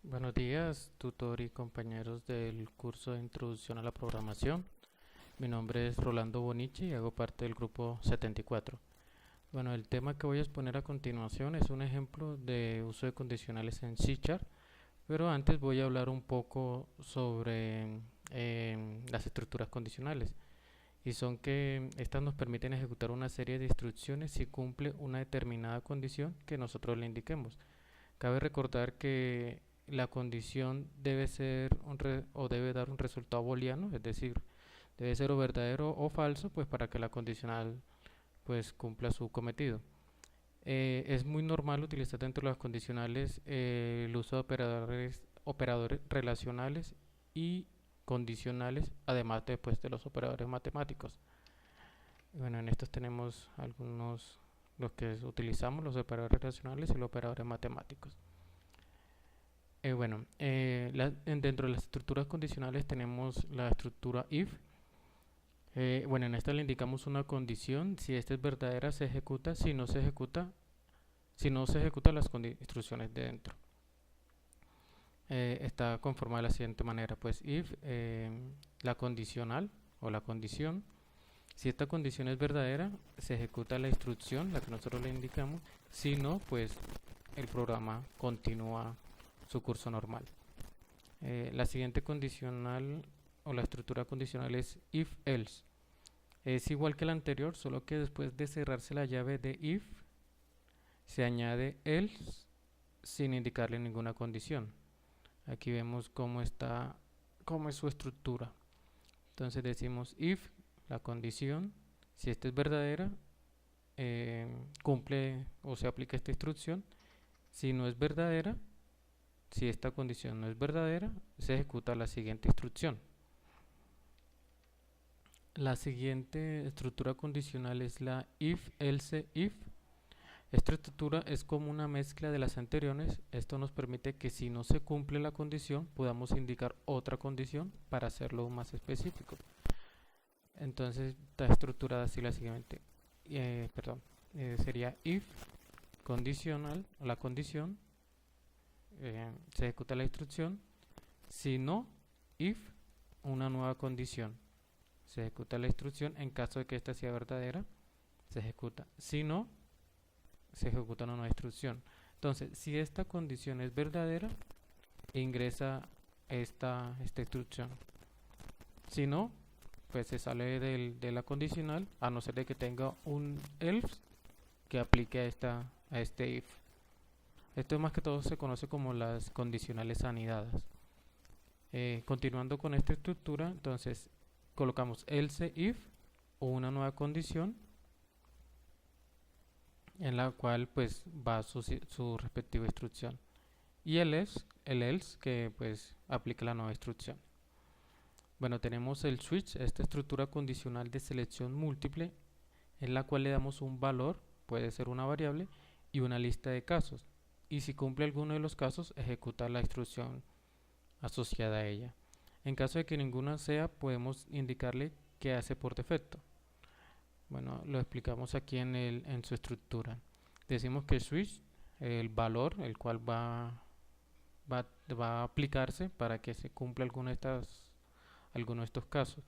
Buenos días, tutor y compañeros del curso de Introducción a la Programación. Mi nombre es Rolando Bonici y hago parte del grupo 74. Bueno, el tema que voy a exponer a continuación es un ejemplo de uso de condicionales en C#, pero antes voy a hablar un poco sobre las estructuras condicionales. Y son que estas nos permiten ejecutar una serie de instrucciones si cumple una determinada condición que nosotros le indiquemos. Cabe recordar que la condición debe ser o debe dar un resultado booleano, es decir, debe ser o verdadero o falso, pues para que la condicional pues cumpla su cometido. Es muy normal utilizar dentro de las condicionales el uso de operadores relacionales y condicionales, además de, pues, de los operadores matemáticos. Bueno, en estos tenemos algunos, los que utilizamos, los operadores relacionales y los operadores matemáticos. Dentro de las estructuras condicionales tenemos la estructura if. Bueno, en esta le indicamos una condición. Si esta es verdadera, se ejecuta. Si no se ejecutan las instrucciones de dentro. Está conformada de la siguiente manera: pues if la condicional o la condición. Si esta condición es verdadera, se ejecuta la instrucción, la que nosotros le indicamos. Si no, pues el programa continúa su curso normal. La siguiente condicional o la estructura condicional es if else. Es igual que la anterior, solo que después de cerrarse la llave de if se añade else sin indicarle ninguna condición. Aquí vemos cómo es su estructura. Entonces decimos if la condición, si esta es verdadera, cumple o se aplica esta instrucción. Si no es verdadera, si esta condición no es verdadera, se ejecuta la siguiente instrucción. La siguiente estructura condicional es la if else if. Esta estructura es como una mezcla de las anteriores. Esto nos permite que si no se cumple la condición, podamos indicar otra condición para hacerlo más específico. Entonces está estructurada así la siguiente. Sería if condicional, la condición, se ejecuta la instrucción. Si no, if una nueva condición, se ejecuta la instrucción. En caso de que esta sea verdadera, se ejecuta. Si no, se ejecuta una nueva instrucción. Entonces, si esta condición es verdadera, ingresa esta instrucción. Si no, pues se sale de la condicional, a no ser de que tenga un else que aplique a este if. Esto más que todo se conoce como las condicionales anidadas. Continuando con esta estructura, entonces colocamos else if o una nueva condición en la cual pues va su respectiva instrucción, y el else que pues aplica la nueva instrucción. Bueno, tenemos el switch, esta estructura condicional de selección múltiple en la cual le damos un valor, puede ser una variable, y una lista de casos, y si cumple alguno de los casos ejecuta la instrucción asociada a ella. En caso de que ninguna sea, podemos indicarle qué hace por defecto. Bueno, lo explicamos aquí en su estructura. Decimos que switch, el valor el cual va a aplicarse para que se cumpla alguno de estos casos.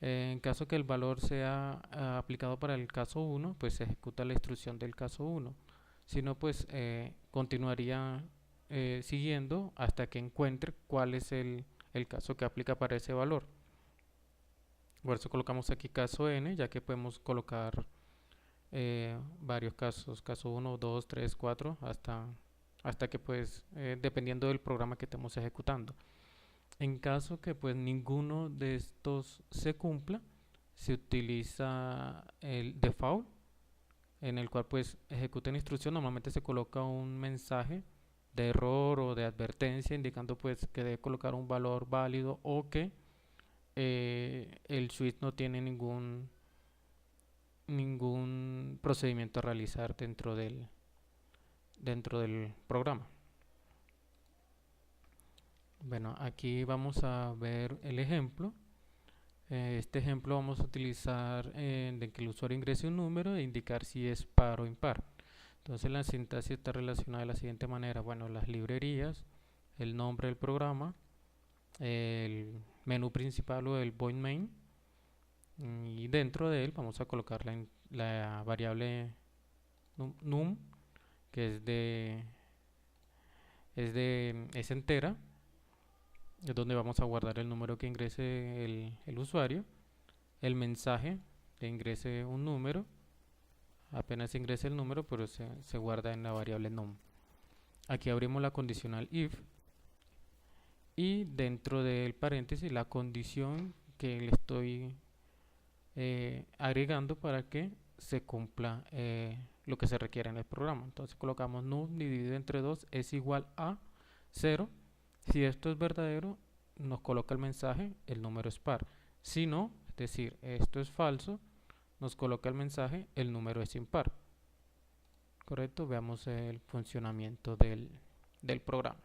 En caso que el valor sea aplicado para el caso 1, pues se ejecuta la instrucción del caso 1. Si no, pues continuaría siguiendo hasta que encuentre cuál es el caso que aplica para ese valor. Por eso colocamos aquí caso n, ya que podemos colocar varios casos, caso 1, 2, 3, 4, hasta que pues dependiendo del programa que estemos ejecutando. En caso que pues ninguno de estos se cumpla, se utiliza el default, en el cual pues ejecuta la instrucción. Normalmente se coloca un mensaje de error o de advertencia indicando pues que debe colocar un valor válido o que el switch no tiene ningún procedimiento a realizar dentro del programa. Bueno, aquí vamos a ver el ejemplo. Este ejemplo vamos a utilizar de que el usuario ingrese un número e indicar si es par o impar. Entonces la sintaxis está relacionada de la siguiente manera. Bueno, las librerías el nombre del programa, el menú principal o el void main, y dentro de él vamos a colocar la variable num, que es entera, es donde vamos a guardar el número que ingrese el usuario, el mensaje que ingrese un número, apenas ingrese el número, pero se guarda en la variable num. Aquí abrimos la condicional if y dentro del paréntesis la condición que le estoy agregando para que se cumpla lo que se requiere en el programa. Entonces colocamos num dividido entre 2 es igual a 0. Si esto es verdadero, nos coloca el mensaje, el número es par. Si no, es decir, esto es falso, nos coloca el mensaje, el número es impar. Correcto, veamos el funcionamiento del programa.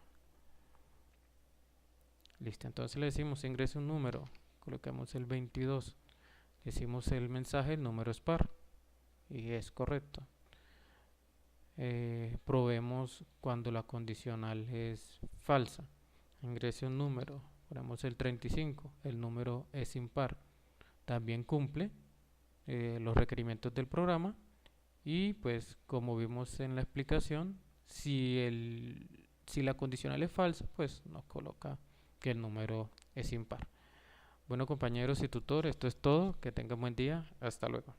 Listo, entonces le decimos ingrese un número, colocamos el 22, decimos el mensaje, el número es par y es correcto. Probemos cuando la condicional es falsa. Ingrese un número, ponemos el 35, el número es impar, también cumple los requerimientos del programa. Y pues como vimos en la explicación, si la condicional es falsa, pues nos coloca que el número es impar. Bueno, compañeros y tutor, esto es todo. Que tengan buen día. Hasta luego.